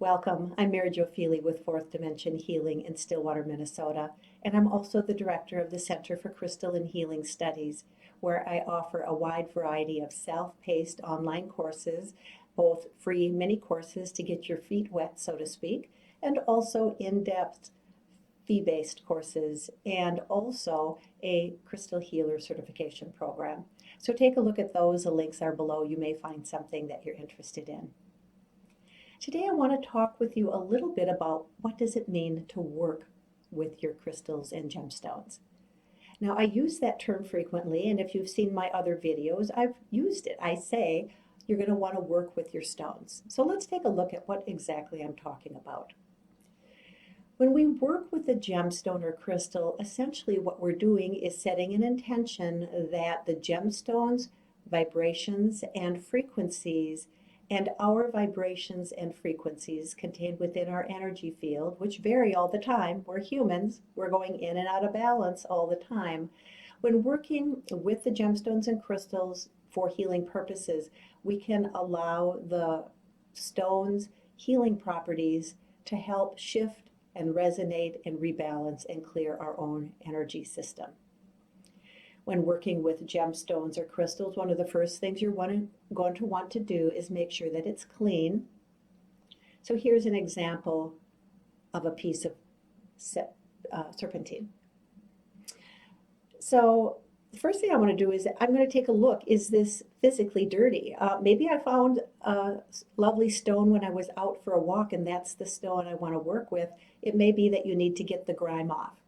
Welcome. I'm maryjo with Fourth Dimension Healing in Stillwater, Minnesota, and I'm also the director of the Center for Crystal and Healing Studies, where I offer a wide variety of self-paced online courses, both free mini courses to get your feet wet, so to speak, and also in-depth fee-based courses, and also a crystal healer certification program. So take a look at those. The links are below. You may find something that you're interested in. Today I want to talk with you a little bit about what does it mean to work with your crystals and gemstones. Now I use that term frequently, and if you've seen my other videos, I've used it. I say you're going to want to work with your stones. So let's take a look at what exactly I'm talking about. When we work with a gemstone or crystal, essentially what we're doing is setting an intention that the gemstones, vibrations, and frequencies and our vibrations and frequencies contained within our energy field, which vary all the time. We're humans. We're going in and out of balance all the time. When working with the gemstones and crystals for healing purposes, we can allow the stones' healing properties to help shift and resonate and rebalance and clear our own energy system. When working with gemstones or crystals, one of the first things you're going to want to do is make sure that it's clean. So here's an example of a piece of serpentine. So the first thing I want to do is I'm going to take a look. Is this physically dirty? Maybe I found a lovely stone when I was out for a walk, and that's the stone I want to work with. It may be that you need to get the grime off.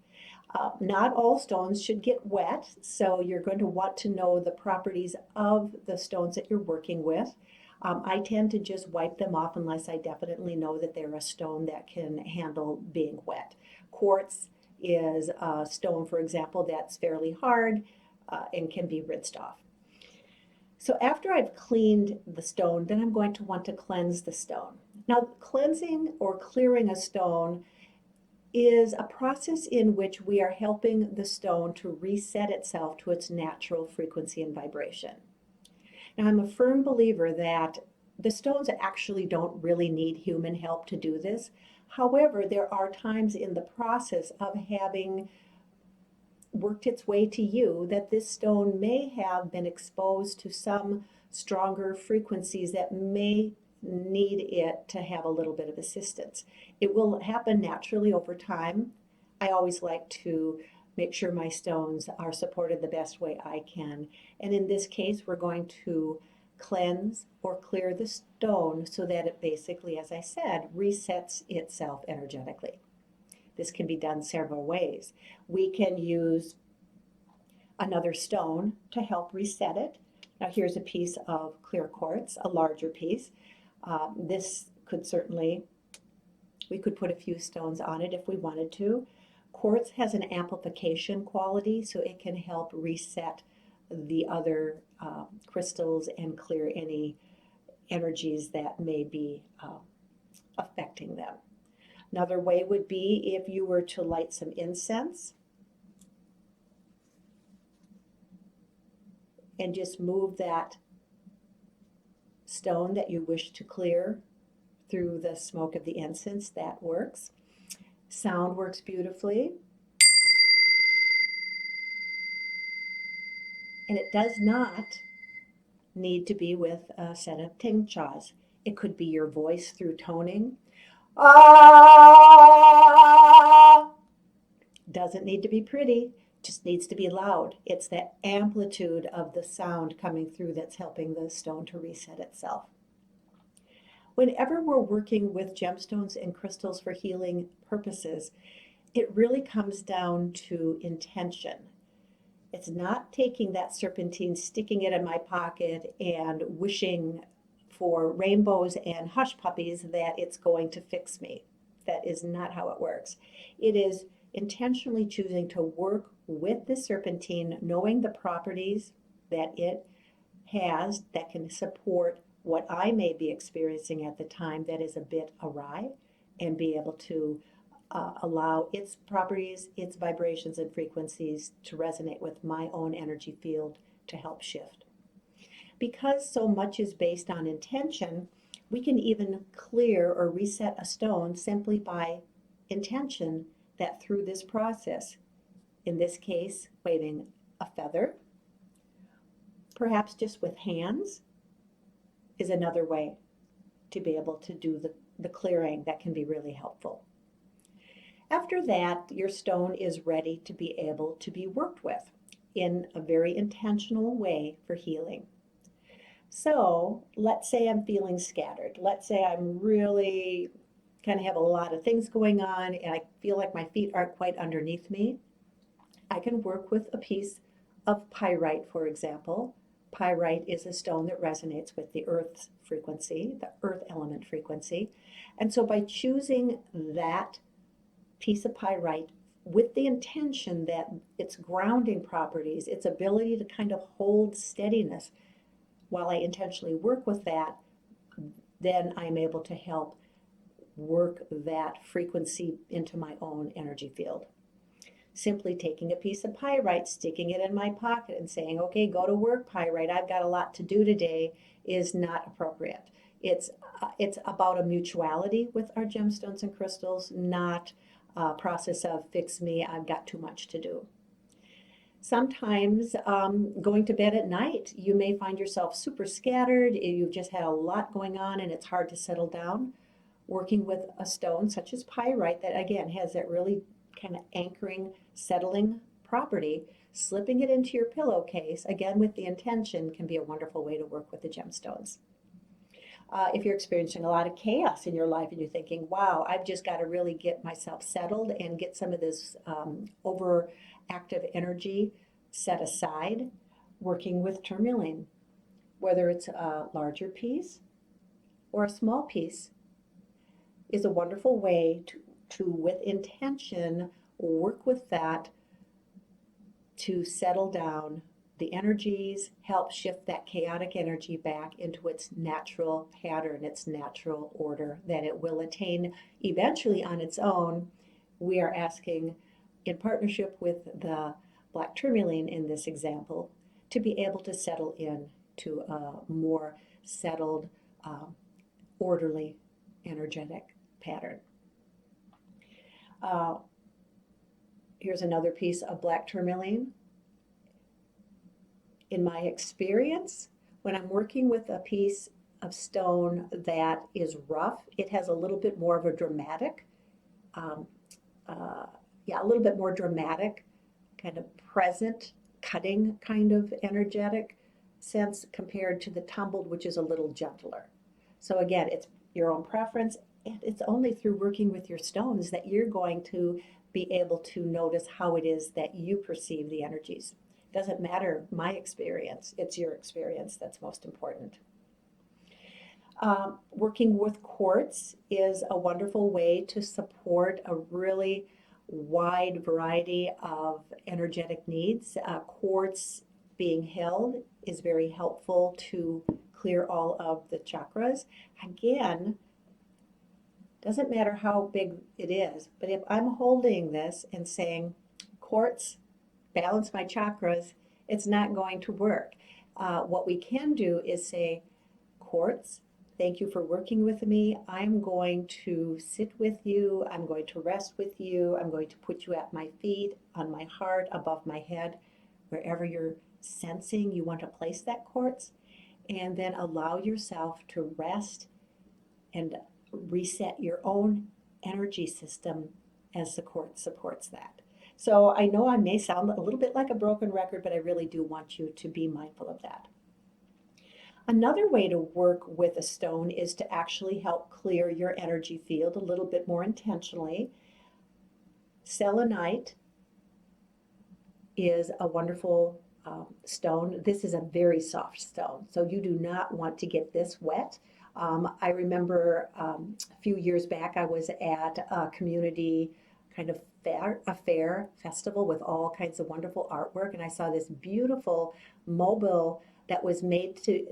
Not all stones should get wet, so you're going to want to know the properties of the stones that you're working with. I tend to just wipe them off unless I definitely know that they're a stone that can handle being wet. Quartz is a stone, for example, that's fairly hard and can be rinsed off. So after I've cleaned the stone, then I'm going to want to cleanse the stone. Now, cleansing or clearing a stone is a process in which we are helping the stone to reset itself to its natural frequency and vibration. Now, I'm a firm believer that the stones actually don't really need human help to do this. However, there are times in the process of having worked its way to you that this stone may have been exposed to some stronger frequencies that may need it to have a little bit of assistance. It will happen naturally over time. I always like to make sure my stones are supported the best way I can. And in this case, we're going to cleanse or clear the stone so that it basically, as I said, resets itself energetically. This can be done several ways. We can use another stone to help reset it. Now here's a piece of clear quartz, a larger piece. This could certainly, we could put a few stones on it if we wanted to. Quartz has an amplification quality, so it can help reset the other crystals and clear any energies that may be affecting them. Another way would be if you were to light some incense and just move that stone that you wish to clear through the smoke of the incense. That works. Sound works beautifully. And it does not need to be with a set of tingshaws. It could be your voice through toning. Ah! Doesn't need to be pretty, just needs to be loud. It's the amplitude of the sound coming through that's helping the stone to reset itself. Whenever we're working with gemstones and crystals for healing purposes, it really comes down to intention. It's not taking that serpentine, sticking it in my pocket, and wishing for rainbows and hush puppies that it's going to fix me. That is not how it works. It is intentionally choosing to work with the serpentine, knowing the properties that it has that can support what I may be experiencing at the time that is a bit awry, and be able to allow its properties, its vibrations and frequencies to resonate with my own energy field to help shift. Because so much is based on intention, We can even clear or reset a stone simply by intention that through this process, in this case, waving a feather, perhaps just with hands, is another way to be able to do the clearing that can be really helpful. After that, your stone is ready to be able to be worked with in a very intentional way for healing. So let's say I'm feeling scattered. Let's say I'm really kind of have a lot of things going on and I feel like my feet aren't quite underneath me. I can work with a piece of pyrite, for example. Pyrite is a stone that resonates with the earth's frequency, the earth element frequency. And so by choosing that piece of pyrite with the intention that its grounding properties, its ability to kind of hold steadiness, while I intentionally work with that, then I'm able to help work that frequency into my own energy field. Simply taking a piece of pyrite, sticking it in my pocket and saying, okay, go to work, pyrite, I've got a lot to do today, is not appropriate. It's about a mutuality with our gemstones and crystals, not a process of fix me, I've got too much to do. Sometimes going to bed at night, you may find yourself super scattered, you've just had a lot going on and it's hard to settle down. Working with a stone such as pyrite that again has that really kind of anchoring, settling property, slipping it into your pillowcase, again with the intention, can be a wonderful way to work with the gemstones. If you're experiencing a lot of chaos in your life and you're thinking, wow, I've just got to really get myself settled and get some of this overactive energy set aside, working with tourmaline, whether it's a larger piece or a small piece, is a wonderful way to with intention, work with that to settle down the energies, help shift that chaotic energy back into its natural pattern, its natural order that it will attain eventually on its own. We are asking, in partnership with the black tourmaline in this example, to be able to settle in to a more settled, orderly, energetic pattern. Here's another piece of black tourmaline. In my experience, when I'm working with a piece of stone that is rough, it has a little bit more of a dramatic, a little bit more dramatic, kind of present, cutting kind of energetic sense compared to the tumbled, which is a little gentler. So again, it's your own preference, and it's only through working with your stones that you're going to be able to notice how it is that you perceive the energies. Doesn't matter my experience, it's your experience that's most important. Working with quartz is a wonderful way to support a really wide variety of energetic needs. Quartz being held is very helpful to clear all of the chakras. Again, doesn't matter how big it is, but if I'm holding this and saying, quartz, balance my chakras, it's not going to work. What we can do is say, quartz, thank you for working with me. I'm going to sit with you. I'm going to rest with you. I'm going to put you at my feet, on my heart, above my head, wherever you're sensing you want to place that quartz. And then allow yourself to rest and reset your own energy system as the quartz supports that. So I know I may sound a little bit like a broken record, but I really do want you to be mindful of that. Another way to work with a stone is to actually help clear your energy field a little bit more intentionally. Selenite is a wonderful stone. This is a very soft stone, so you do not want to get this wet. I remember a few years back I was at a community kind of fair festival with all kinds of wonderful artwork, and I saw this beautiful mobile that was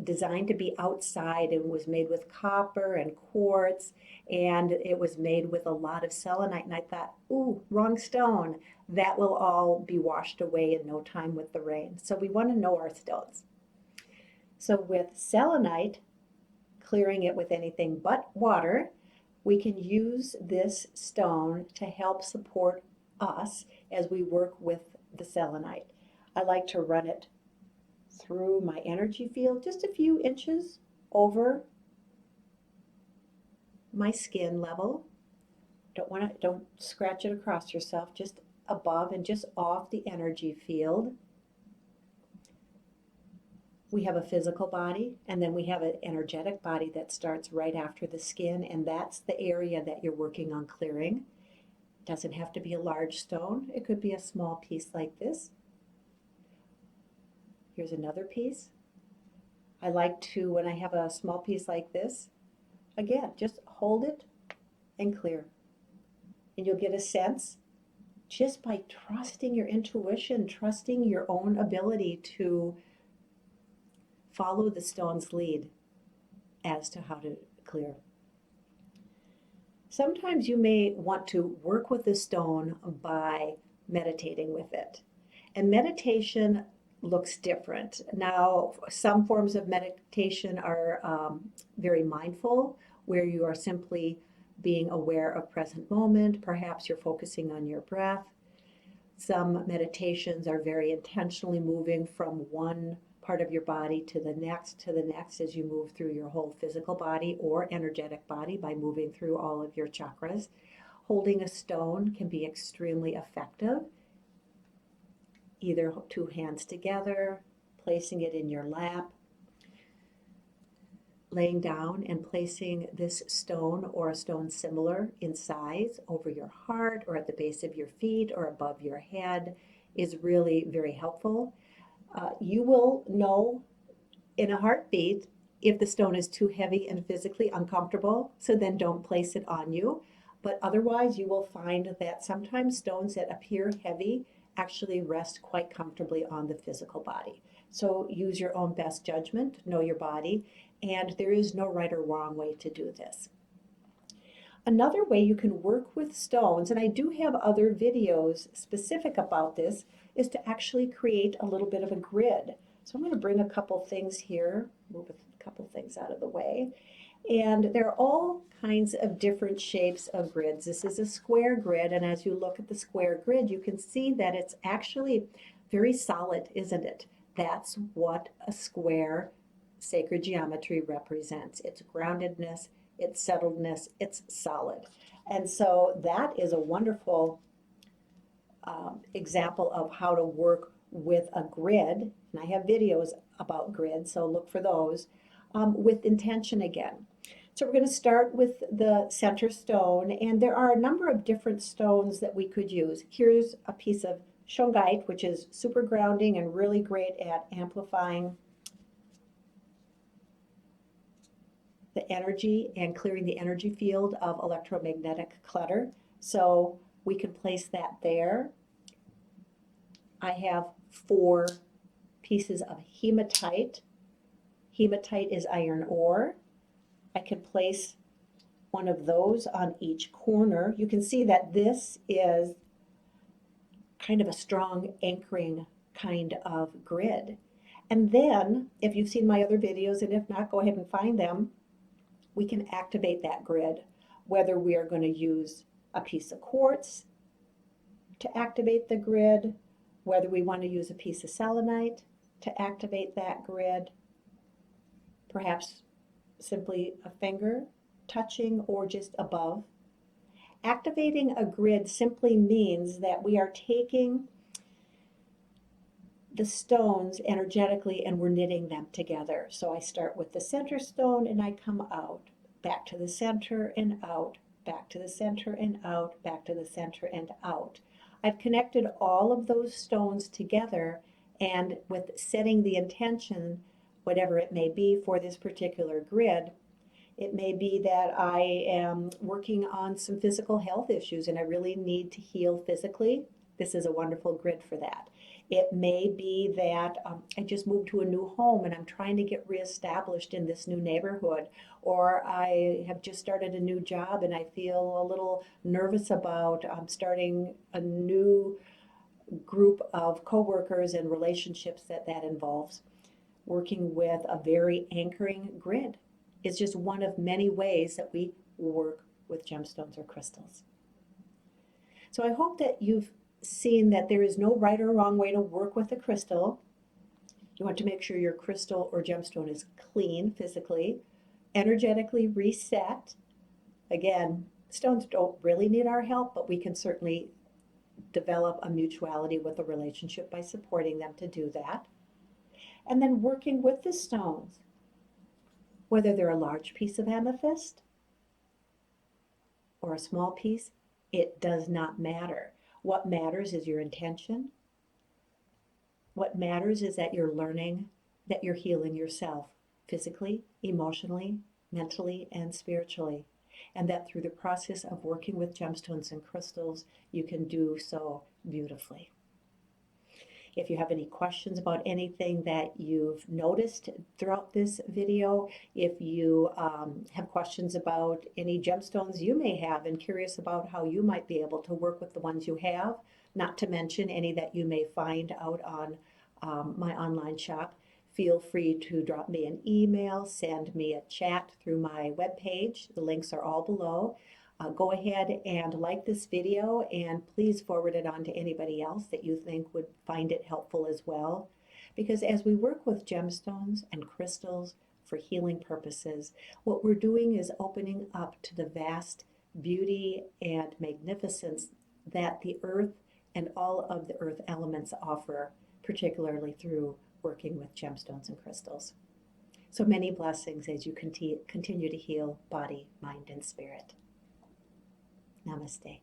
designed to be outside and was made with copper and quartz, and it was made with a lot of selenite, and I thought, ooh, wrong stone. That will all be washed away in no time with the rain. So we want to know our stones. So with selenite, clearing it with anything but water, we can use this stone to help support us as we work with the selenite. I like to run it through my energy field just a few inches over my skin level. Don't scratch it across yourself, just above and just off the energy field. We have a physical body, and then we have an energetic body that starts right after the skin, and that's the area that you're working on clearing. It doesn't have to be a large stone. It could be a small piece like this. Here's another piece. I like to, when I have a small piece like this, again, just hold it and clear. And you'll get a sense just by trusting your intuition, trusting your own ability to follow the stone's lead as to how to clear. Sometimes you may want to work with the stone by meditating with it. And meditation looks different. Now, some forms of meditation are very mindful, where you are simply being aware of present moment. Perhaps you're focusing on your breath. Some meditations are very intentionally moving from one part of your body to the next as you move through your whole physical body or energetic body by moving through all of your chakras. Holding a stone can be extremely effective. Either two hands together, placing it in your lap, laying down and placing this stone or a stone similar in size over your heart or at the base of your feet or above your head is really very helpful. You will know in a heartbeat if the stone is too heavy and physically uncomfortable, so then don't place it on you. But otherwise, you will find that sometimes stones that appear heavy actually rest quite comfortably on the physical body. So use your own best judgment, know your body, and there is no right or wrong way to do this. Another way you can work with stones, and I do have other videos specific about this, is to actually create a little bit of a grid. So I'm going to bring a couple things here, move a couple things out of the way. And there are all kinds of different shapes of grids. This is a square grid, and as you look at the square grid, you can see that it's actually very solid, isn't it? That's what a square sacred geometry represents. Its groundedness, its settledness, it's solid. And so that is a wonderful example of how to work with a grid. And I have videos about grids, so look for those, with intention again. So we're going to start with the center stone, and there are a number of different stones that we could use. Here's a piece of shungite, which is super grounding and really great at amplifying the energy and clearing the energy field of electromagnetic clutter. So we can place that there. I have 4 pieces of hematite. Hematite is iron ore. I can place one of those on each corner. You can see that this is kind of a strong anchoring kind of grid. And then, if you've seen my other videos, and if not, go ahead and find them, we can activate that grid, whether we are going to use a piece of quartz to activate the grid, whether we want to use a piece of selenite to activate that grid, perhaps simply a finger touching or just above. Activating a grid simply means that we are taking the stones energetically and we're knitting them together. So I start with the center stone and I come out, back to the center and out, back to the center and out, back to the center and out. I've connected all of those stones together, and with setting the intention, whatever it may be for this particular grid, it may be that I am working on some physical health issues and I really need to heal physically. This is a wonderful grid for that. It may be that I just moved to a new home and I'm trying to get reestablished in this new neighborhood, or I have just started a new job and I feel a little nervous about starting a new group of coworkers and relationships that involves. Working with a very anchoring grid. is just one of many ways that we work with gemstones or crystals. So I hope that you've seen that there is no right or wrong way to work with a crystal. You want to make sure your crystal or gemstone is clean physically, energetically reset. Again, stones don't really need our help, but we can certainly develop a mutuality with a relationship by supporting them to do that. And then working with the stones, whether they're a large piece of amethyst or a small piece, it does not matter. What matters is your intention. What matters is that you're learning, that you're healing yourself physically, emotionally, mentally, and spiritually. And that through the process of working with gemstones and crystals, you can do so beautifully. If you have any questions about anything that you've noticed throughout this video, if you have questions about any gemstones you may have and curious about how you might be able to work with the ones you have, not to mention any that you may find out on my online shop, feel free to drop me an email, send me a chat through my webpage. The links are all below. Go ahead and like this video, and please forward it on to anybody else that you think would find it helpful as well. Because as we work with gemstones and crystals for healing purposes, what we're doing is opening up to the vast beauty and magnificence that the earth and all of the earth elements offer, particularly through working with gemstones and crystals. So many blessings as you continue to heal body, mind, and spirit. Namaste.